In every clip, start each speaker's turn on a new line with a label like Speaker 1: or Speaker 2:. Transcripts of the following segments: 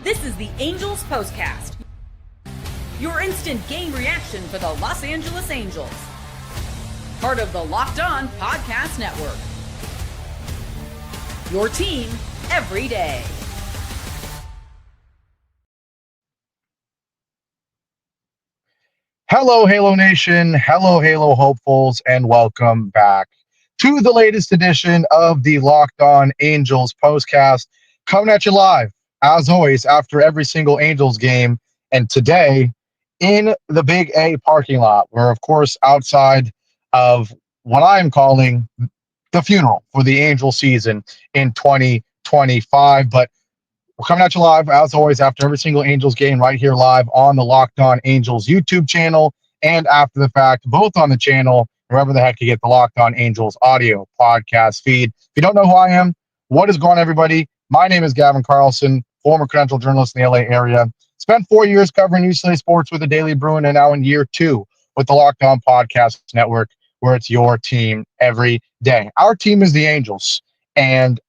Speaker 1: This is the Angels Postcast, your instant game reaction for the Los Angeles Angels. Part of the Locked On Podcast Network. Your team every day.
Speaker 2: Hello, Halo Nation. Hello, Halo hopefuls, and welcome back to the latest edition of the Locked On Angels Postcast, coming at you live, as always, after every single Angels game. And today, in the Big A parking lot, we're, of course, outside of what I'm calling the funeral for the Angels season in 2025. But we're coming at you live, as always, after every single Angels game right here live on the Locked On Angels YouTube channel and after the fact, both on the channel, wherever the heck you get the Locked On Angels audio podcast feed. If you don't know who I am, what is going on, everybody? My name is Gavin Carlson, former credentialed journalist in the LA area. Spent 4 years covering UCLA sports with the Daily Bruin, and now in year 2 with the Locked On Podcast Network, where it's your team every day. Our team is the Angels, and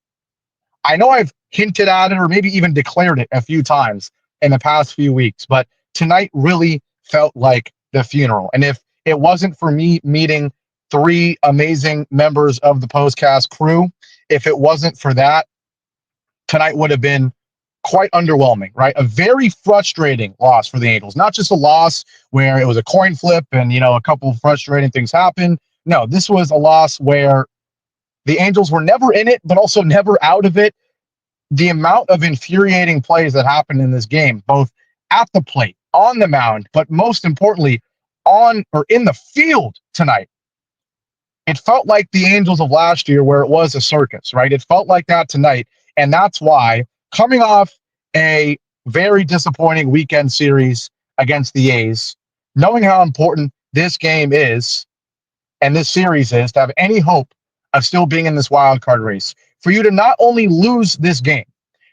Speaker 2: I know I've hinted at it or maybe even declared it a few times in the past few weeks, but tonight really felt like the funeral. And if it wasn't for me meeting 3 amazing members of the Postcast crew, if it wasn't for that, tonight would have been quite underwhelming, right? A very frustrating loss for the Angels. Not just a loss where it was a coin flip and, a couple of frustrating things happened. No, this was a loss where the Angels were never in it, but also never out of it. The amount of infuriating plays that happened in this game, both at the plate, on the mound, but most importantly, on or in the field tonight. It felt like the Angels of last year where it was a circus, right? It felt like that tonight. And that's why, coming off a very disappointing weekend series against the A's, knowing how important this game is and this series is to have any hope of still being in this wild card race, for you to not only lose this game,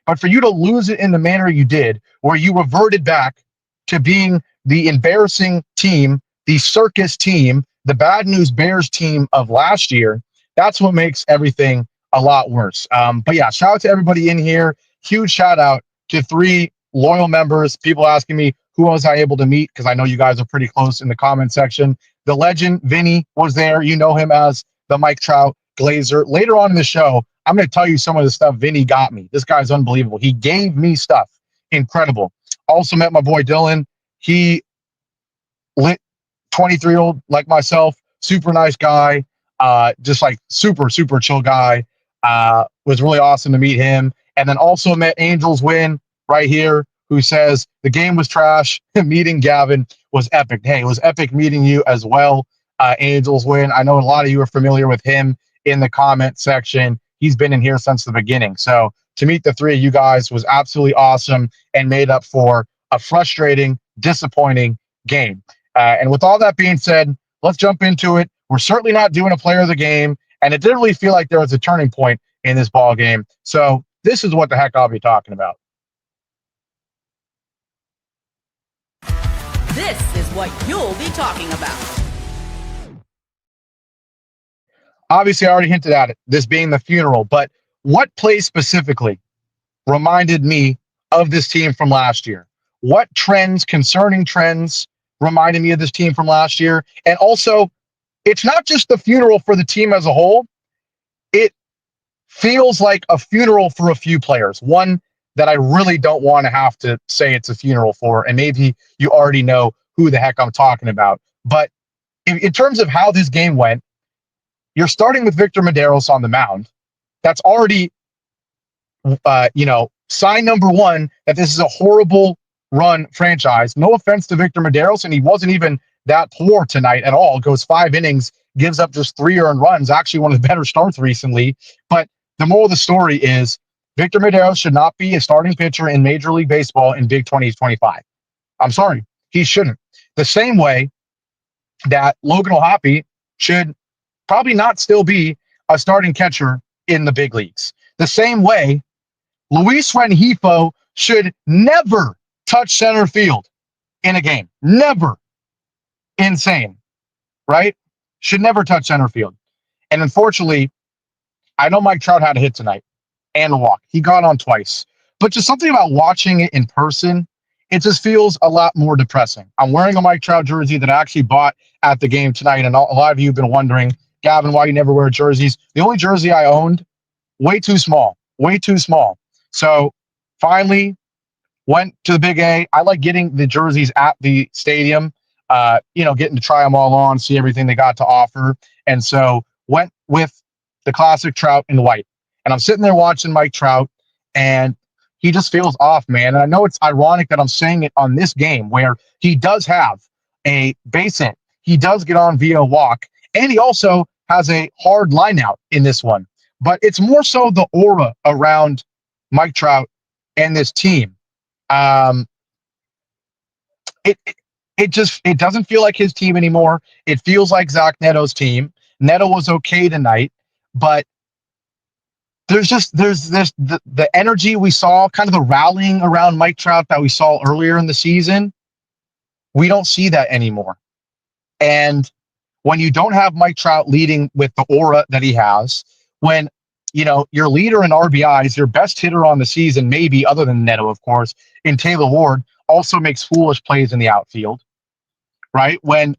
Speaker 2: but for you to lose it in the manner you did, where you reverted back to being the embarrassing team, the circus team, the bad news Bears team of last year, that's what makes everything a lot worse. But yeah, shout out to everybody in here. Huge shout out to 3 loyal members. People asking me who was I able to meet, because I know you guys are pretty close in the comment section. The legend Vinny was there. You know him as the Mike Trout Glazer. Later on in the show, I'm going to tell you some of the stuff Vinny got me. This guy's unbelievable. He gave me stuff. Incredible. Also met my boy Dylan. He lit 23-year-old like myself. Super nice guy. Just like super, super chill guy. Was really awesome to meet him. And then also met Angels Win right here, who says the game was trash. Meeting Gavin was epic. Hey, it was epic meeting you as well. Angels Win. I know a lot of you are familiar with him in the comment section. He's been in here since the beginning. So to meet the 3 of you guys was absolutely awesome and made up for a frustrating, disappointing game. And with all that being said, let's jump into it. We're certainly not doing a player of the game, and it didn't really feel like there was a turning point in this ball game. So this is what the heck I'll be talking about.
Speaker 1: This is what you'll be talking about.
Speaker 2: Obviously, I already hinted at it, this being the funeral, but what play specifically reminded me of this team from last year? What concerning trends, reminded me of this team from last year? And also, it's not just the funeral for the team as a whole. It feels like a funeral for a few players. One that I really don't want to have to say it's a funeral for, and maybe you already know who the heck I'm talking about. But in terms of how this game went, you're starting with Victor Medeiros on the mound. That's already, sign number 1 that this is a horrible run franchise. No offense to Victor Medeiros, and he wasn't even that poor tonight at all. Goes 5 innings, gives up just 3 earned runs. Actually, one of the better starts recently. But the moral of the story is Victor Medeiros should not be a starting pitcher in Major League Baseball in Big 2025. I'm sorry, he shouldn't. The same way that Logan O'Hoppe should probably not still be a starting catcher in the big leagues. The same way Luis Rengifo should never touch center field in a game. Never. Insane, right? Should never touch center field. And unfortunately, I know Mike Trout had a hit tonight and a walk. He got on twice. But just something about watching it in person, it just feels a lot more depressing. I'm wearing a Mike Trout jersey that I actually bought at the game tonight, and a lot of you have been wondering, Gavin, why you never wear jerseys. The only jersey I owned, way too small, way too small. So finally went to the Big A. I like getting the jerseys at the stadium, getting to try them all on, see everything they got to offer. And so went with the classic Trout in white. And I'm sitting there watching Mike Trout, and he just feels off, man. And I know it's ironic that I'm saying it on this game where he does have a base hit. He does get on via walk, and he also has a hard line out in this one. But it's more so the aura around Mike Trout and this team. It doesn't feel like his team anymore. It feels like Zach Neto's team. Neto was okay tonight, but there's the energy we saw, kind of the rallying around Mike Trout that we saw earlier in the season. We don't see that anymore. And when you don't have Mike Trout leading with the aura that he has, when your leader in RBIs, your best hitter on the season, maybe other than Neto, of course, in Taylor Ward, also makes foolish plays in the outfield, right? When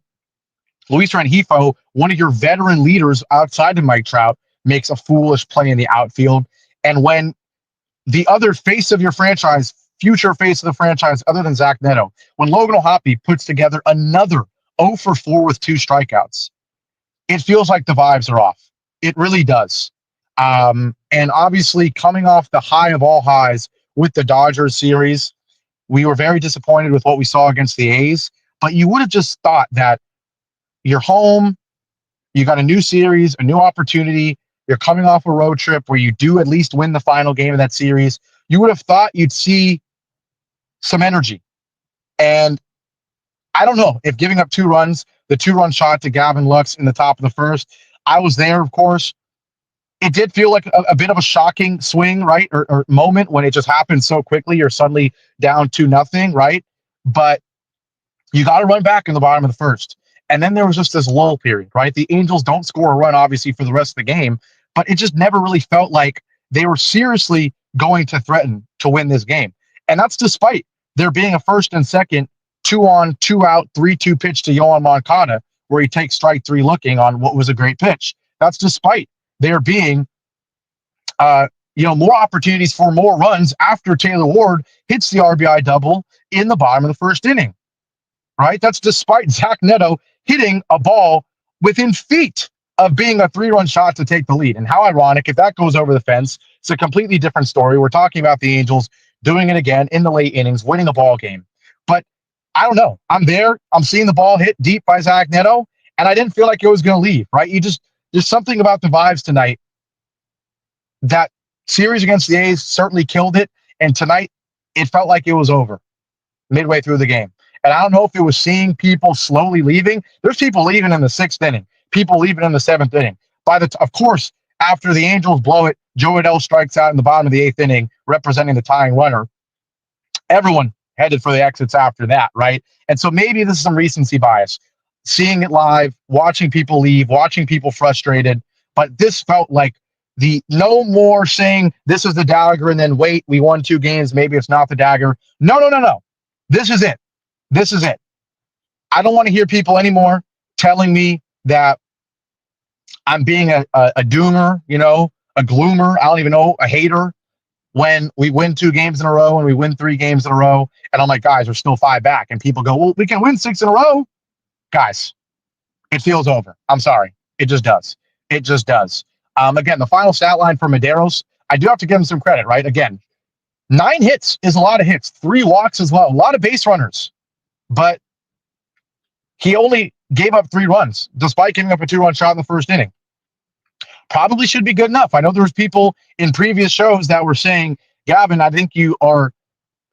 Speaker 2: Luis Rengifo, one of your veteran leaders outside of Mike Trout, makes a foolish play in the outfield. And when the other face of your franchise, future face of the franchise, other than Zach Neto, when Logan O'Hoppe puts together another 0 for 4 with 2 strikeouts, it feels like the vibes are off. It really does. And obviously, coming off the high of all highs with the Dodgers series, we were very disappointed with what we saw against the A's. But you would have just thought that you're home, you got a new series, a new opportunity, you're coming off a road trip where you do at least win the final game of that series. You would have thought you'd see some energy. And I don't know if giving up 2 runs, the 2-run shot to Gavin Lux in the top of the first, I was there, of course. It did feel like a bit of a shocking swing, right? Or moment when it just happened so quickly. You're suddenly down 2-0, right? But you got to run back in the bottom of the first. And then there was just this lull period, right? The Angels don't score a run, obviously, for the rest of the game, but it just never really felt like they were seriously going to threaten to win this game. And that's despite there being a first and second 2-on, 2-out, 3-2 pitch to Yohan Moncada, where he takes strike 3 looking on what was a great pitch. That's despite there being more opportunities for more runs after Taylor Ward hits the RBI double in the bottom of the first inning, right? That's despite Zach Neto hitting a ball within feet of being a 3-run shot to take the lead. And how ironic, if that goes over the fence, it's a completely different story. We're talking about the Angels doing it again in the late innings, winning a ball game. But I don't know. I'm there. I'm seeing the ball hit deep by Zach Neto, and I didn't feel like it was going to leave, right? There's something about the vibes tonight. That series against the A's certainly killed it, and tonight it felt like it was over midway through the game. And I don't know if it was seeing people slowly leaving. There's people leaving in the 6th inning, people leaving in the 7th inning. Of course, after the Angels blow it, Joe Adell strikes out in the bottom of the 8th inning, representing the tying runner. Everyone headed for the exits after that, right? And so maybe this is some recency bias. Seeing it live, watching people leave, watching people frustrated. But this felt like the no more saying this is the dagger and then wait, we won 2 games, maybe it's not the dagger. No. This is it. This is it. I don't want to hear people anymore telling me that I'm being a doomer, a gloomer, I don't even know, a hater, when we win 2 games in a row and we win 3 games in a row. And I'm like, guys, we're still 5 back. And people go, well, we can win 6 in a row. Guys, it feels over. I'm sorry. It just does. It just does. Again, the final stat line for Medeiros, I do have to give him some credit, right? Again, 9 hits is a lot of hits, 3 walks as well, a lot of base runners. But he only gave up 3 runs, despite giving up a 2-run shot in the first inning. Probably should be good enough. I know there was people in previous shows that were saying, Gavin, I think you are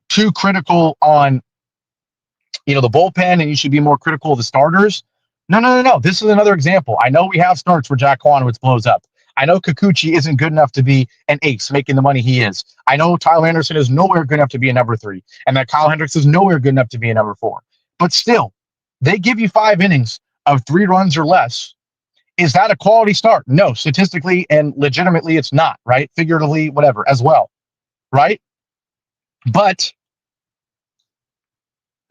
Speaker 2: too critical on, the bullpen, and you should be more critical of the starters. No. This is another example. I know we have starts where Jack Quanowitz blows up. I know Kikuchi isn't good enough to be an ace, making the money he is. I know Tyler Anderson is nowhere good enough to be a number 3, and that Kyle Hendricks is nowhere good enough to be a number 4. But still, they give you 5 innings of 3 runs or less. Is that a quality start? No, statistically and legitimately it's not, right? Figuratively, whatever, as well, right? But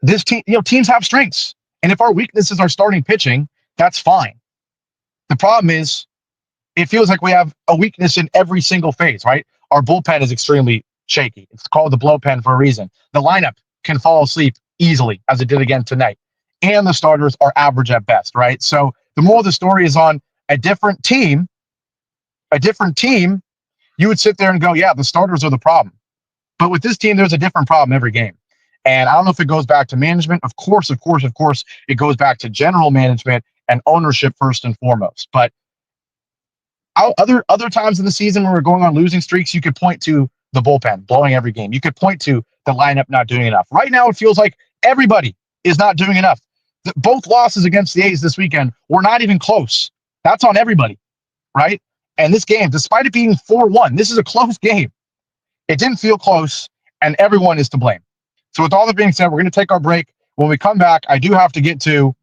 Speaker 2: this team, teams have strengths. And if our weaknesses are starting pitching, that's fine. The problem is it feels like we have a weakness in every single phase, right? Our bullpen is extremely shaky. It's called the blow pen for a reason. The lineup can fall asleep easily, as it did again tonight. And the starters are average at best, right? So the more the story is on a different team, you would sit there and go, yeah, the starters are the problem. But with this team, there's a different problem every game. And I don't know if it goes back to management. Of course, it goes back to general management and ownership first and foremost. But other times in the season when we're going on losing streaks, you could point to the bullpen blowing every game. You could point to the lineup not doing enough. Right now, it feels like everybody is not doing enough. Both losses against the A's this weekend were not even close. That's on everybody, right? And this game, despite it being 4-1, this is a close game. It didn't feel close, and everyone is to blame. So with all that being said, we're going to take our break. When we come back, I do have to get to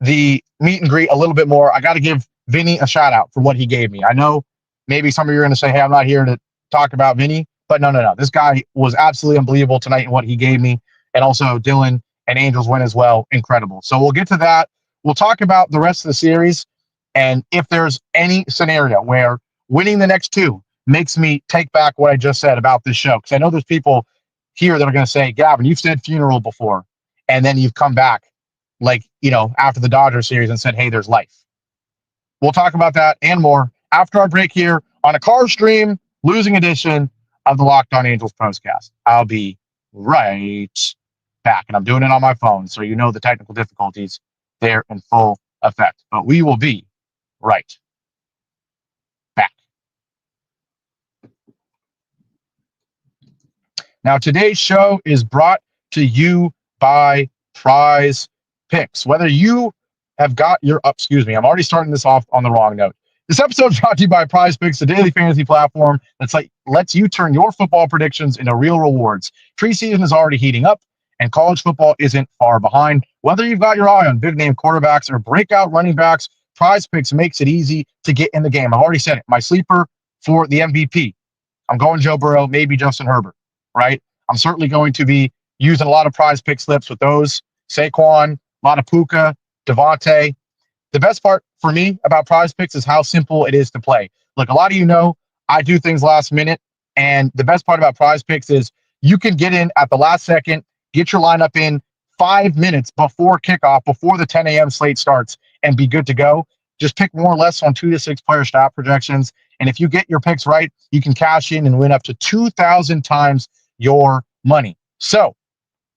Speaker 2: the meet and greet a little bit more. I got to give Vinny a shout out for what he gave me. I know maybe some of you are going to say, hey, I'm not here to talk about Vinny, but no. This guy was absolutely unbelievable tonight in what he gave me. And also Dylan and Angels win as well. Incredible. So we'll get to that. We'll talk about the rest of the series. And if there's any scenario where winning the next two makes me take back what I just said about this show, because I know there's people here that are going to say, Gavin, you've said funeral before, and then you've come back after the Dodgers series and said, hey, there's life. We'll talk about that and more after our break here on a car stream losing edition of the Locked On Angels Postcast. I'll be right back, and I'm doing it on my phone, so you know the technical difficulties, they're in full effect. But we will be right back. Now, today's show is brought to you by Prize Picks. Whether you have got your I'm already starting this off on the wrong note. This episode is brought to you by Prize Picks, the daily fantasy platform that's lets you turn your football predictions into real rewards. Preseason is already heating up, and college football isn't far behind. Whether you've got your eye on big-name quarterbacks or breakout running backs, Prize Picks makes it easy to get in the game. I've already said it. My sleeper for the MVP, I'm going Joe Burrow, maybe Justin Herbert, right? I'm certainly going to be using a lot of Prize Pick slips with those. Saquon, a lot of Puka, Devontae. The best part for me about Prize Picks is how simple it is to play. Look, a lot of you know I do things last minute, and the best part about Prize Picks is you can get in at the last second, get your lineup in 5 minutes before kickoff, before the 10 a.m. slate starts, and be good to go. Just pick more or less on 2 to 6 player stat projections, and if you get your picks right, you can cash in and win up to 2,000 times your money. So,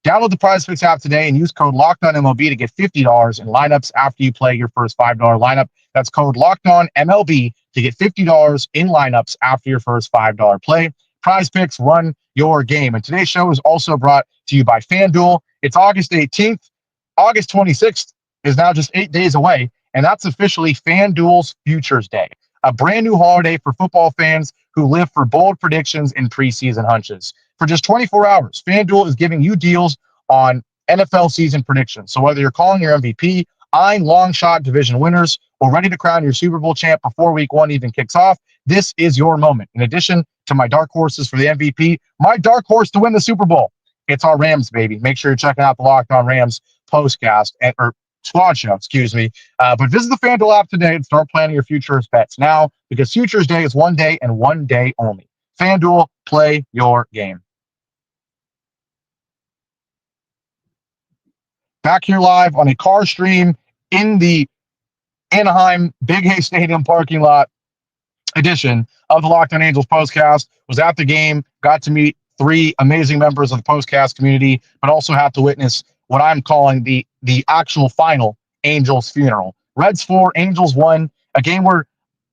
Speaker 2: download the Prize Picks app today and use code LOCKEDONMLB to get $50 in lineups after you play your first $5 lineup. That's code LOCKEDONMLB to get $50 in lineups after your first $5 play. Prize Picks, run your game. And today's show is also brought to you by FanDuel. It's August 18th. August 26th is now just 8 days away, and that's officially FanDuel's Futures Day, a brand new holiday for football fans who live for bold predictions and preseason hunches. For just 24 hours, FanDuel is giving you deals on NFL season predictions. So whether you're calling your MVP, eyeing long shot division winners, or ready to crown your Super Bowl champ before week 1 even kicks off, this is your moment. In addition to my dark horses for the MVP, my dark horse to win the Super Bowl, it's our Rams, baby. Make sure you're checking out the Locked On Rams postcast or squad show, but visit the FanDuel app today and start planning your futures bets now, because Futures Day is one day and one day only. FanDuel, play your game. Back here live on a car stream in the Anaheim Big Hay Stadium parking lot edition of the Locked On Angels Postcast. Was at the game, got to meet 3 amazing members of the Postcast community, but also had to witness what I'm calling the actual final Angels funeral. Reds 4, Angels 1, a game where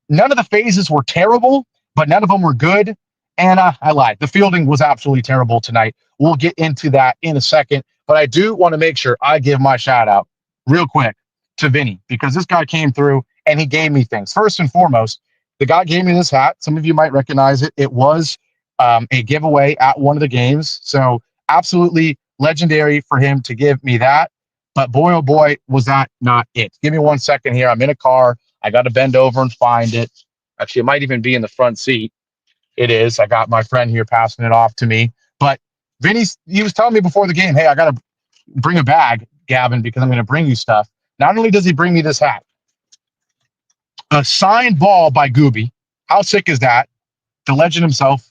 Speaker 2: none of the phases were terrible, but none of them were good. And I lied. The fielding was absolutely terrible tonight. We'll get into that in a second, but I do want to make sure I give my shout out real quick to Vinny, because this guy came through and he gave me things. First and foremost, the guy gave me this hat. Some of you might recognize it. It was a giveaway at one of the games. So absolutely legendary for him to give me that. But boy, oh boy, was that not it. Give me 1 second here. I'm in a car. I got to bend over and find it. Actually, it might even be in the front seat. It is. I got my friend here passing it off to me. But he was telling me before the game, hey, I got to bring a bag, Gavin, because I'm going to bring you stuff. Not only does he bring me this hat, a signed ball by Gooby. How sick is that? The legend himself,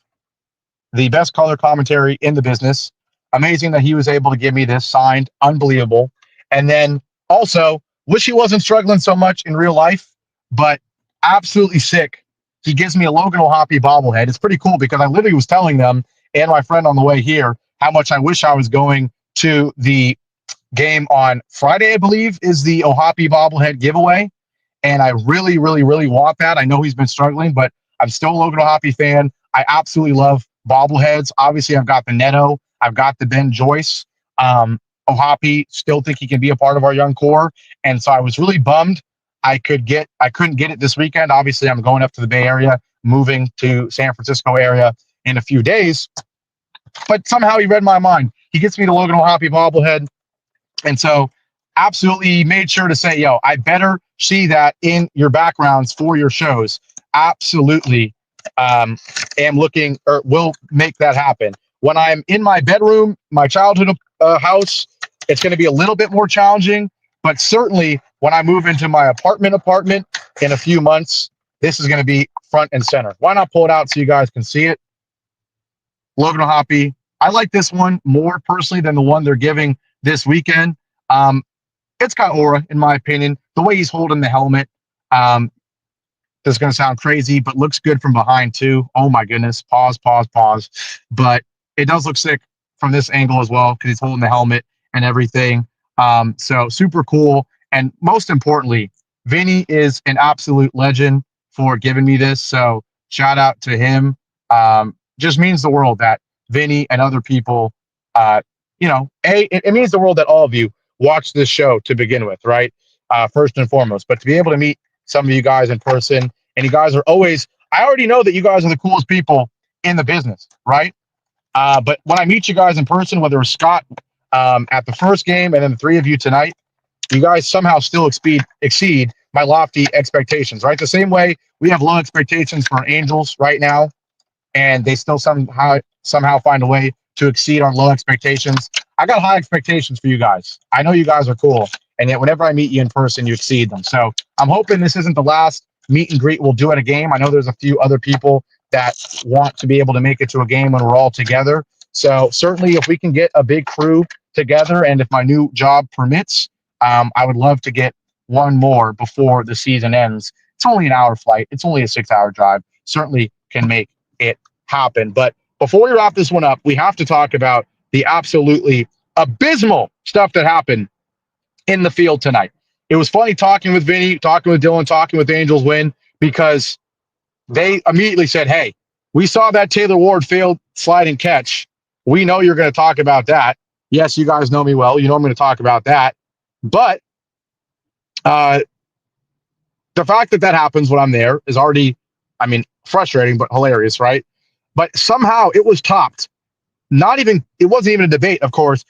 Speaker 2: the best color commentary in the business. Amazing that he was able to give me this signed. Unbelievable. And then also, wish he wasn't struggling so much in real life, but absolutely sick. He gives me a Logan O'Hoppe bobblehead. It's pretty cool because I literally was telling them and my friend on the way here how much I wish I was going to the game on Friday, I believe, is the O'Hoppe bobblehead giveaway. And I really, really, really want that. I know he's been struggling, but I'm still a Logan O'Hoppe fan. I absolutely love bobbleheads. Obviously, I've got the Neto. I've got the Ben Joyce. O'Hoppe, still think he can be a part of our young core. And so I was really bummed I couldn't get it this weekend. Obviously, I'm going up to the Bay Area, moving to San Francisco area in a few days. But somehow he read my mind. He gets me the Logan O'Hoppe bobblehead. And so absolutely made sure to say, yo, I better see that in your backgrounds for your shows. Absolutely am looking or will make that happen. When I'm in my bedroom, my childhood house, it's going to be a little bit more challenging. But certainly when I move into my apartment in a few months, this is going to be front and center. Why not pull it out so you guys can see it? Logan O'Hoppe. I like this one more personally than the one they're giving this weekend. It's got aura, in my opinion. The way he's holding the helmet, this is going to sound crazy, but looks good from behind too. Oh my goodness. Pause. But it does look sick from this angle as well because he's holding the helmet and everything. So super cool. And most importantly, Vinny is an absolute legend for giving me this. So shout out to him. Just means the world that Vinny and other people, it means the world that all of you watch this show to begin with, right? First and foremost, but to be able to meet some of you guys in person, and you guys are always, I already know that you guys are the coolest people in the business, right? But when I meet you guys in person, whether it's Scott at the first game and then the three of you tonight, you guys somehow still exceed my lofty expectations, right? The same way we have low expectations for Angels right now, and they still somehow find a way to exceed our low expectations. I got high expectations for you guys. I know you guys are cool, and yet whenever I meet you in person, you exceed them. So I'm hoping this isn't the last meet and greet we'll do at a game. I know there's a few other people that want to be able to make it to a game when we're all together. So certainly if we can get a big crew together, and if my new job permits, I would love to get one more before the season ends. It's only an hour flight. It's only a 6-hour drive. Certainly can make it happen. But before we wrap this one up, we have to talk about the absolutely abysmal stuff that happened in the field tonight. It was funny talking with Vinny, talking with Dylan, talking with Angels Win, because they immediately said, hey, we saw that Taylor Ward failed sliding catch. We know you're going to talk about that. Yes, you guys know me well. You know I'm going to talk about that. But the fact that happens when I'm there is already, frustrating, but hilarious, right? But somehow it was topped. It wasn't even a debate, of course.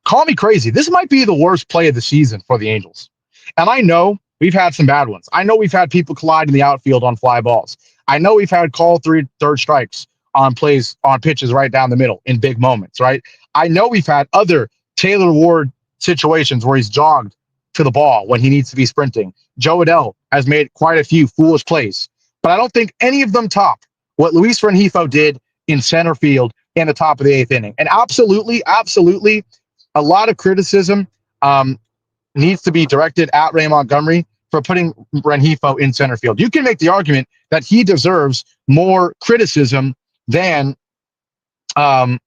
Speaker 2: Call me crazy. This might be the worst play of the season for the Angels. And I know we've had some bad ones. I know we've had people collide in the outfield on fly balls. I know we've had call third strikes on pitches right down the middle in big moments, right? I know we've had other Taylor Ward situations where he's jogged to the ball when he needs to be sprinting. Joe Adell has made quite a few foolish plays, but I don't think any of them top what Luis Rengifo did in center field in the top of the 8th inning. And absolutely, a lot of criticism needs to be directed at Ray Montgomery for putting Rengifo in center field. You can make the argument that he deserves more criticism than Rengifo,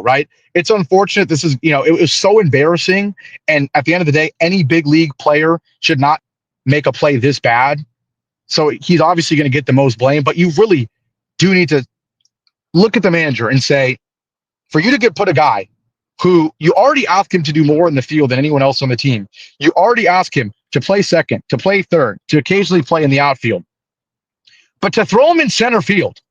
Speaker 2: right? It's unfortunate. This is, it was so embarrassing. And at the end of the day, any big league player should not make a play this bad. So he's obviously going to get the most blame, but you really do need to look at the manager and say, for you to put a guy who you already asked him to do more in the field than anyone else on the team, you already asked him to play second, to play third, to occasionally play in the outfield, but to throw him in center field,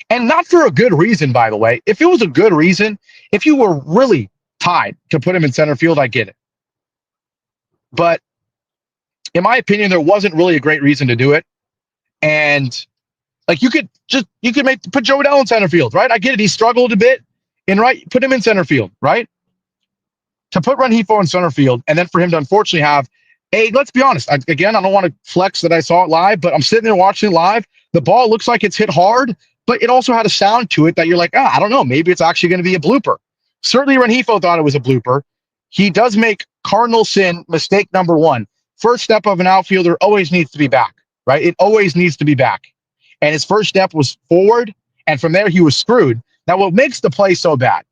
Speaker 2: and not for a good reason, by the way. If it was a good reason, if you were really tied to put him in center field, I get it. But in my opinion, there wasn't really a great reason to do it. And Like you could put Joe Adell in center field, right? I get it. He struggled a bit in right. Put him in center field, right? To put Rengifo in center field, and then for him to unfortunately have let's be honest. Again, I don't want to flex that I saw it live, but I'm sitting there watching it live. The ball looks like it's hit hard, but it also had a sound to it that you're like, I don't know. Maybe it's actually going to be a blooper. Certainly Rengifo thought it was a blooper. He does make cardinal sin mistake number one. First step of an outfielder always needs to be back, right? It always needs to be back. And his first step was forward, and from there he was screwed. Now, what makes the play so bad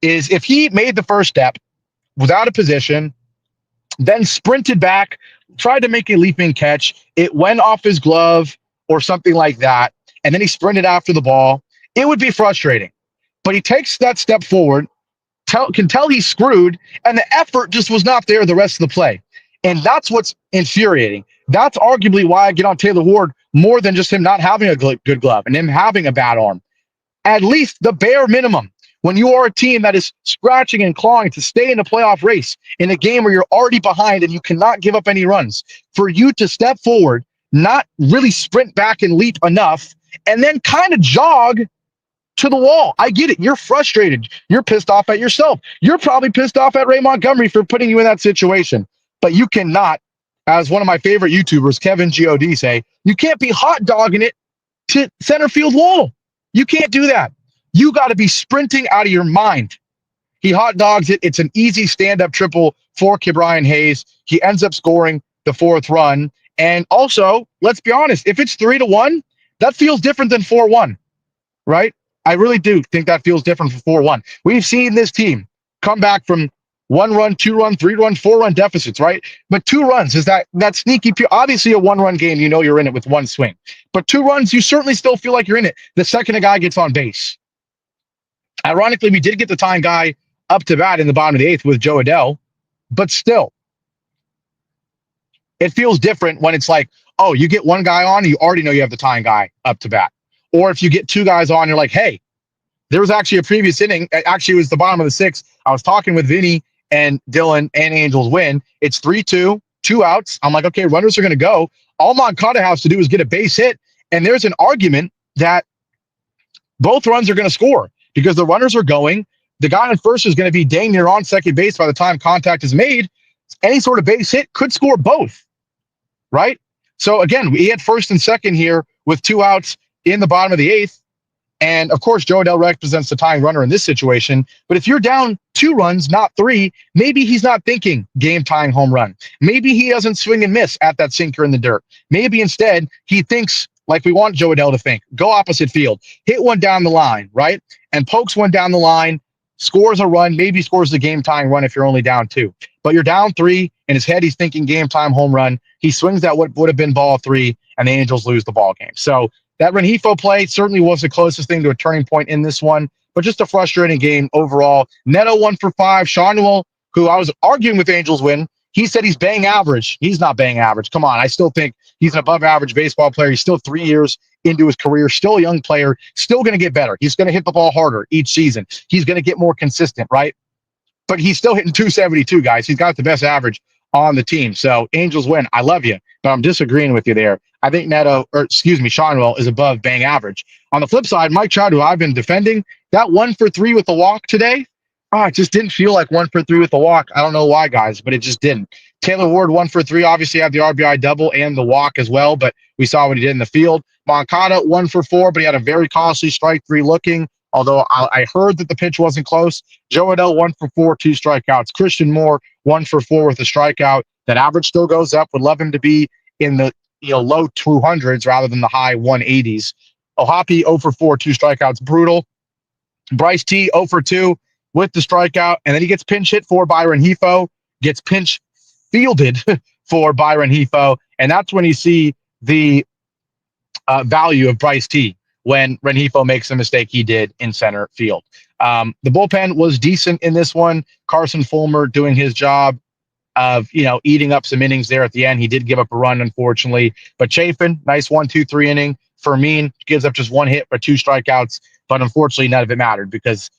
Speaker 2: is if he made the first step without a position, then sprinted back, tried to make a leaping catch, it went off his glove or something like that, and then he sprinted after the ball, it would be frustrating. But he takes that step forward, can tell he's screwed, and the effort just was not there the rest of the play. And that's what's infuriating. That's arguably why I get on Taylor Ward more than just him not having a good glove and him having a bad arm. At least the bare minimum, when you are a team that is scratching and clawing to stay in a playoff race in a game where you're already behind and you cannot give up any runs, for you to step forward, not really sprint back and leap enough, and then kind of jog to the wall. I get it. You're frustrated. You're pissed off at yourself. You're probably pissed off at Ray Montgomery for putting you in that situation. But you cannot, as one of my favorite YouTubers, Kevin G.O.D. say, you can't be hot dogging it to center field wall. You can't do that. You got to be sprinting out of your mind. He hot dogs it. It's an easy stand-up triple for Ke'Bryan Hayes. He ends up scoring the fourth run. And also, let's be honest, if it's 3-1, that feels different than 4-1, right? I really do think that feels different for 4-1. We've seen this team come back from 1-run, 2-run, 3-run, 4-run deficits, right? But 2 runs is that sneaky. Obviously, a 1-run game, you know you're in it with 1 swing. But 2 runs, you certainly still feel like you're in it the second a guy gets on base. Ironically, we did get the tying guy up to bat in the bottom of the 8th with Joe Adell, but still, it feels different when it's like, oh, you get 1 guy on, you already know you have the tying guy up to bat. Or if you get 2 guys on, you're like, hey, there was actually a previous inning. Actually, it was the bottom of the 6th. I was talking with Vinny and Dylan, and Angels win. It's 3-2, 2 outs. I'm like, okay, runners are going to go. All Moncada has to do is get a base hit, and there's an argument that both runs are going to score because the runners are going. The guy on first is going to be dang near on second base by the time contact is made. Any sort of base hit could score both, right? So, again, we had first and second here with 2 outs in the bottom of the 8th. And, of course, Joe Adell represents the tying runner in this situation. But if you're down 2 runs, not 3, maybe he's not thinking game-tying home run. Maybe he doesn't swing and miss at that sinker in the dirt. Maybe instead he thinks like we want Joe Adell to think. Go opposite field. Hit one down the line, right? And pokes one down the line, scores a run, maybe scores the game-tying run if you're only down 2. But you're down 3, in his head he's thinking game-time home run. He swings that what would have been ball 3, and the Angels lose the ball game. So that Rengifo play certainly was the closest thing to a turning point in this one, but just a frustrating game overall. Neto 1 for 5. Shawnuel, who I was arguing with Angels win, he said he's bang average. He's not bang average. Come on. I still think he's an above average baseball player. He's still 3 years into his career, still a young player, still going to get better. He's going to hit the ball harder each season. He's going to get more consistent, right? But he's still hitting 272, guys. He's got the best average on the team. So Angels win. I love you, but I'm disagreeing with you there. I think Shawnuel is above bang average. On the flip side, Mike Trout, who I've been defending, that 1 for 3 with the walk today, it just didn't feel like 1 for 3 with the walk. I don't know why, guys, but it just didn't. Taylor Ward 1 for 3, obviously had the RBI double and the walk as well, but we saw what he did in the field. Moncada 1 for 4, but he had a very costly strike 3 looking, although I heard that the pitch wasn't close. Joe Adell 1 for 4, 2 strikeouts. Christian Moore 1 for 4 with a strikeout. That average still goes up. Would love him to be in the low 200s rather than the high 180s. Ohapi 0 for 4, 2 strikeouts. Brutal. Bryce T 0 for 2 with the strikeout, and then he gets pinch hit for by Rengifo, gets pinch fielded for by Rengifo, and that's when you see the value of Bryce T when Rengifo makes the mistake he did in center field. The bullpen was decent in this one. Carson Fulmer doing his job of, eating up some innings there at the end. He did give up a run, unfortunately. But Chafin, nice 1-2-3 inning. Fermin gives up just 1 hit for 2 strikeouts. But unfortunately, none of it mattered because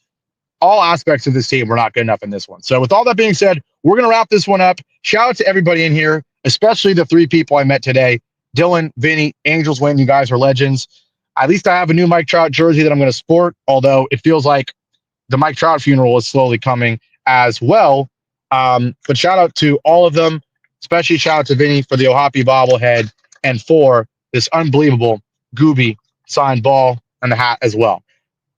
Speaker 2: all aspects of this team were not good enough in this one. So with all that being said, we're going to wrap this one up. Shout out to everybody in here, especially the 3 people I met today. Dylan, Vinny, Angels win. You guys are legends. At least I have a new Mike Trout jersey that I'm going to sport, although it feels like the Mike Trout funeral is slowly coming as well. But shout out to all of them, especially shout out to Vinny for the Ohapi bobblehead and for this unbelievable Gooby signed ball and the hat as well.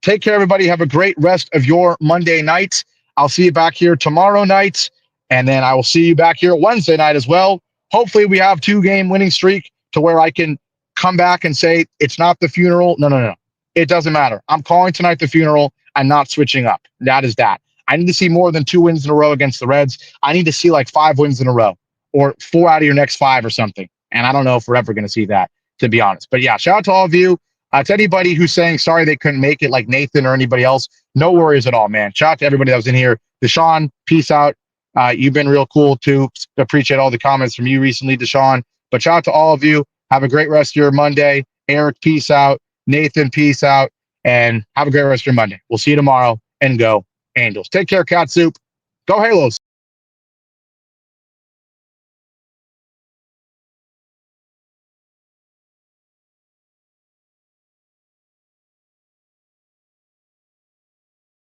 Speaker 2: Take care, everybody. Have a great rest of your Monday night. I'll see you back here tomorrow night, and then I will see you back here Wednesday night as well. Hopefully we have 2-game winning streak to where I can come back and say it's not the funeral. No. It doesn't matter. I'm calling tonight the funeral. I'm not switching up. That is that. I need to see more than 2 wins in a row against the Reds. I need to see like 5 wins in a row or 4 out of your next 5 or something. And I don't know if we're ever going to see that, to be honest. But yeah, shout out to all of you. To anybody who's saying sorry they couldn't make it, like Nathan or anybody else, no worries at all, man. Shout out to everybody that was in here. Deshaun, peace out. You've been real cool too. Appreciate all the comments from you recently, Deshaun. But shout out to all of you. Have a great rest of your Monday. Eric, peace out. Nathan, peace out. And have a great rest of your Monday. We'll see you tomorrow, and go Angels. Take care, Cat Soup. Go Halos.